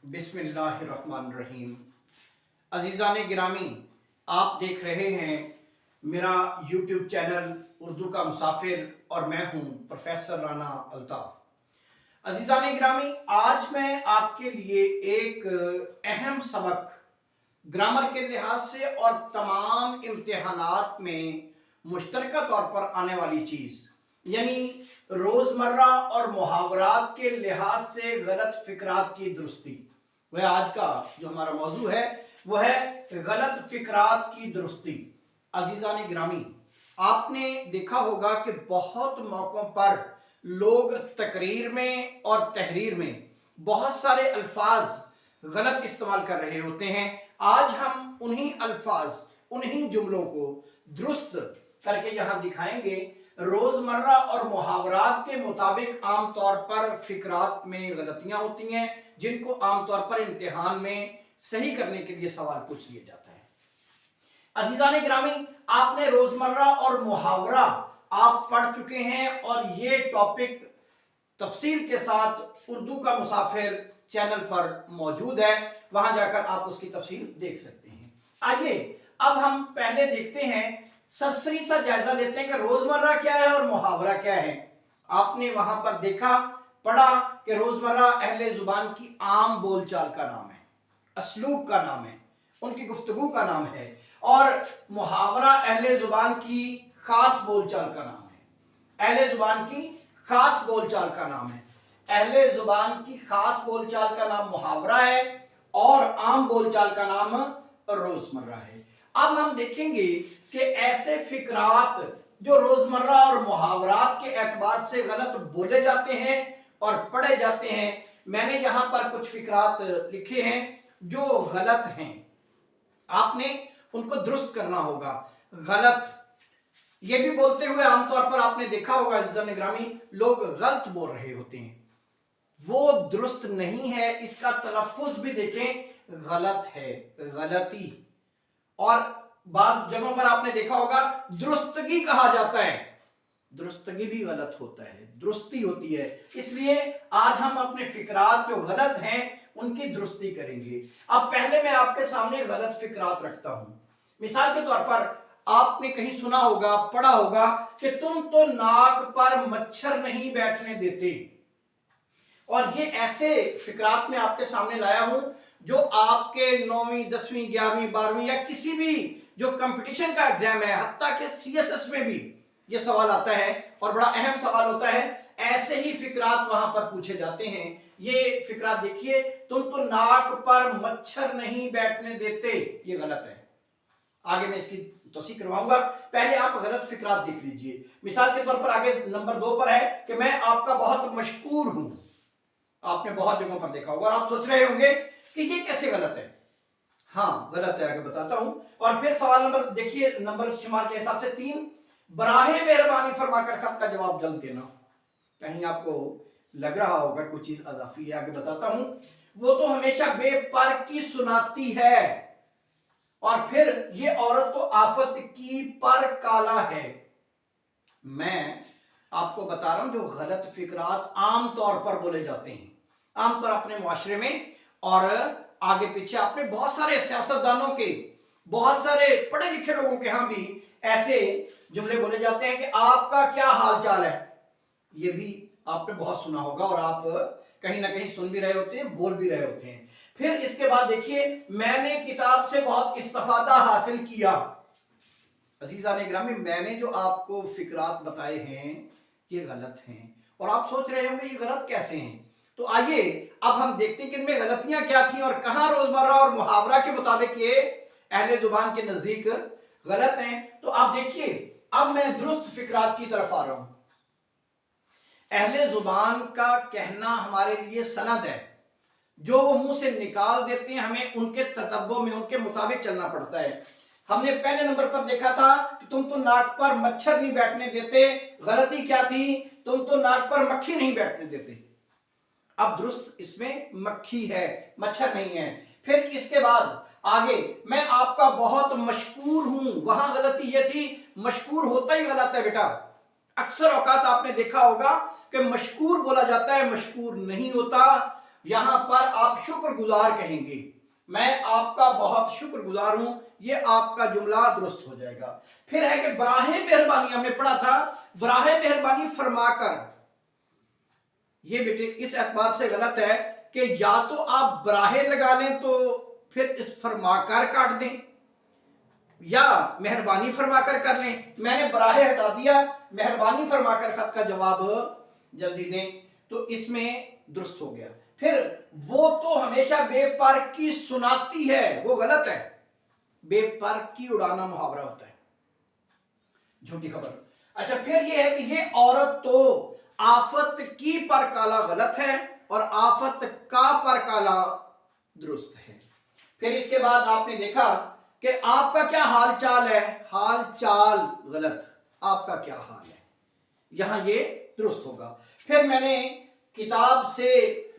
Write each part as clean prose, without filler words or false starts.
बिस्मिल्लाहिर्रहमानिर्रहीम। अजीज़ान गिरामी, आप देख रहे हैं मेरा यूट्यूब चैनल उर्दू का मुसाफिर और मैं हूं प्रोफेसर राना अल्ताफ़। अजीज़ान गिरामी, आज मैं आपके लिए एक अहम सबक ग्रामर के लिहाज से और तमाम इम्तिहानात में मुश्तरका तौर पर आने वाली चीज़ यानी रोज़मर्रा और मुहावरात के लिहाज से गलत फिक्रात की दुरुस्ती, वह आज का जो हमारा मौजू है वह है गलत फिक्रात की दुरुस्ती। अजीज़ान गिरामी, आपने देखा होगा कि बहुत मौक़ों पर लोग तकरीर में और तहरीर में बहुत सारे अल्फाज गलत इस्तेमाल कर रहे होते हैं। आज हम उन्हीं अल्फाज, उन्हीं जुमलों को दुरुस्त करके यहाँ दिखाएंगे। रोज़मर्रा और मुहावरात के मुताबिक आम तौर पर फिक्रात में गलतियां होती हैं जिनको आम तौर पर इम्तिहान में सही करने के लिए सवाल पूछ लिया जाता है। अजीज़ान गिरामी, आपने रोज़मर्रा और मुहावरा आप पढ़ चुके हैं और ये टॉपिक तफसील के साथ उर्दू का मुसाफिर चैनल पर मौजूद है, वहां जाकर आप उसकी तफसील देख सकते हैं। आइए अब हम पहले देखते हैं, सरसरी सा जायजा लेते हैं कि रोजमर्रा क्या है और मुहावरा क्या है। आपने वहां पर देखा, पढ़ा कि रोजमर्रा अहले जुबान की आम बोलचाल का नाम है, असलूब का नाम है, उनकी गुफ्तगू का नाम है, और मुहावरा अहले जुबान की खास बोलचाल का नाम है। अहले जुबान की खास बोलचाल का नाम है। अहले जुबान की खास बोलचाल का नाम मुहावरा है और आम बोलचाल का नाम रोजमर्रा है। अब हम देखेंगे कि ऐसे फिक्रात जो रोजमर्रा और मुहावरात के एतबार से गलत बोले जाते हैं और पढ़े जाते हैं, मैंने यहां पर कुछ फिक्रात लिखे हैं जो गलत हैं, आपने उनको दुरुस्त करना होगा। गलत ये भी बोलते हुए आमतौर पर आपने देखा होगा अज़ीज़ान गिरामी, लोग गलत बोल रहे होते हैं, वो दुरुस्त नहीं है। इसका तलफ़्फ़ुज़ भी देखें, गलत है, गलती। और बाद जगहों पर आपने देखा होगा दुरुस्तगी कहा जाता है, दुरुस्तगी भी गलत होता है, दुरुस्ती होती है। इसलिए आज हम अपने फिक्रात जो गलत हैं उनकी दुरुस्ती करेंगे। अब पहले मैं आपके सामने गलत फिक्रात रखता हूं। मिसाल के तौर पर आपने कहीं सुना होगा, पढ़ा होगा कि तुम तो नाक पर मच्छर नहीं बैठने देते। और ये ऐसे फिक्रात में आपके सामने लाया हूं जो आपके 9वीं 10वीं 11वीं 12वीं या किसी भी जो कंपटीशन का एग्जाम है, हत्ता के सीएसएस में भी ये सवाल आता है और बड़ा अहम सवाल होता है। ऐसे ही फिक्रात वहां पर पूछे जाते हैं। ये फिक्रात देखिए, तुम तो नाक पर मच्छर नहीं बैठने देते, ये गलत है। आगे मैं इसकी तौसीह करवाऊंगा, पहले आप गलत फिक्रात देख लीजिए। मिसाल के तौर पर आगे नंबर 2 पर है कि मैं आपका बहुत मशकूर हूं। आपने बहुत जगहों पर देखा होगा और आप सोच रहे होंगे कि ये कैसे गलत है। हाँ, गलत है, आगे बताता हूं। और फिर सवाल नंबर देखिए, नंबर शुमार के हिसाब से 3, बराहे मेहरबानी फरमाकर खत का जवाब जल्द देना। कहीं आपको लग रहा होगा कुछ चीज अजाफी है, आगे बताता हूं। वो तो हमेशा बेपर की सुनाती है, और फिर ये औरत तो आफत की पर काला है। मैं आपको बता रहा हूं जो गलत फिक्रात आम तौर पर बोले जाते हैं, आमतौर अपने मुआशरे में और आगे पीछे आपने बहुत सारे सियासतदानों के, बहुत सारे पढ़े लिखे लोगों के यहां भी ऐसे जुमले बोले जाते हैं कि आपका क्या हाल चाल है। ये भी आपने बहुत सुना होगा और आप कहीं ना कहीं सुन भी रहे होते हैं, बोल भी रहे होते हैं। फिर इसके बाद देखिए, मैंने किताब से बहुत इस्तिफादा हासिल किया। अजीज़ान गिरामी, मैंने जो आपको फिक्रात बताए हैं ये गलत हैं और आप सोच रहे होंगे ये गलत कैसे हैं। तो आइए अब हम देखते हैं कि इनमें गलतियां क्या थी और कहां रोजमर्रा और मुहावरा के मुताबिक ये अहले जुबान के नजदीक गलत हैं। तो आप देखिए, अब मैं दुरुस्त फिक्रात की तरफ आ रहा हूं। अहले जुबान का कहना हमारे लिए सनद है, जो वो मुंह से निकाल देते हैं, हमें उनके ततब्बो में, उनके मुताबिक चलना पड़ता है। हमने पहले नंबर पर देखा था कि तुम तो नाक पर मच्छर नहीं बैठने देते, गलती क्या थी, तुम तो नाक पर मक्खी नहीं बैठने देते। अब दुरुस्त इसमें मक्खी है, मच्छर नहीं है। फिर इसके बाद आगे, मैं आपका बहुत मशकूर हूं, वहां गलती ये थी, मशकूर होता ही गलत है बेटा। अक्सर औकात आपने देखा होगा कि मशकूर बोला जाता है, मशकूर नहीं होता। یہاں پر آپ شکر گزار کہیں گے، میں آپ کا بہت شکر گزار ہوں، یہ آپ کا جملہ درست ہو جائے گا۔ پھر ہے کہ براہ مہربانی، ہم نے پڑھا تھا براہ مہربانی فرما کر، یہ بیٹے اس اعتبار سے غلط ہے کہ یا تو آپ براہ لگا لیں تو پھر اس فرما کر کاٹ دیں، یا مہربانی فرما کر لیں۔ میں نے براہ ہٹا دیا، مہربانی فرما کر خط کا جواب جلدی دیں، تو اس میں درست ہو گیا۔ پھر وہ تو ہمیشہ بے پر کی سناتی ہے، وہ غلط ہے، بے پر کی اڑانا محاورہ ہوتا ہے، جھوٹی خبر۔ اچھا پھر یہ ہے کہ یہ عورت تو آفت کی پر کالا غلط ہے، اور آفت کا پر کالا درست ہے۔ پھر اس کے بعد آپ نے دیکھا کہ آپ کا کیا حال چال ہے، حال چال غلط، آپ کا کیا حال ہے، یہاں یہ درست ہوگا۔ پھر میں نے کتاب سے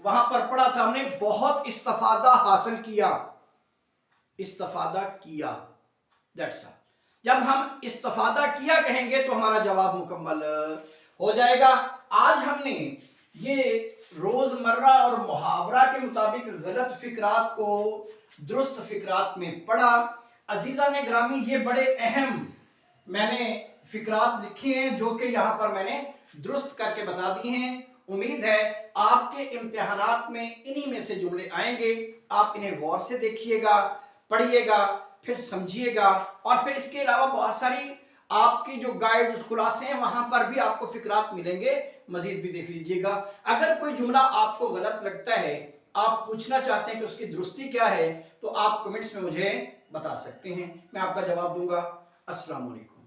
وہاں پر پڑھا تھا، ہم نے بہت استفادہ حاصل کیا، استفادہ کیا، that's all۔ جب ہم استفادہ کیا کہیں گے تو ہمارا جواب مکمل ہو جائے گا۔ آج ہم نے یہ روزمرہ اور محاورہ کے مطابق غلط فقرات کو درست فقرات میں پڑھا۔ عزیزان گرامی، یہ بڑے اہم میں نے فقرات لکھی ہیں جو کہ یہاں پر میں نے درست کر کے بتا دی ہیں۔ امید ہے آپ کے امتحانات میں انہی میں سے جملے آئیں گے، آپ انہیں غور سے دیکھیے گا، پڑھیے گا، پھر سمجھیے گا، اور پھر اس کے علاوہ بہت ساری آپ کی جو گائیڈ خلاصے ہیں وہاں پر بھی آپ کو فقرات ملیں گے، مزید بھی دیکھ لیجئے گا۔ اگر کوئی جملہ آپ کو غلط لگتا ہے، آپ پوچھنا چاہتے ہیں کہ اس کی درستی کیا ہے، تو آپ کمنٹس میں مجھے بتا سکتے ہیں، میں آپ کا جواب دوں گا۔ السلام علیکم۔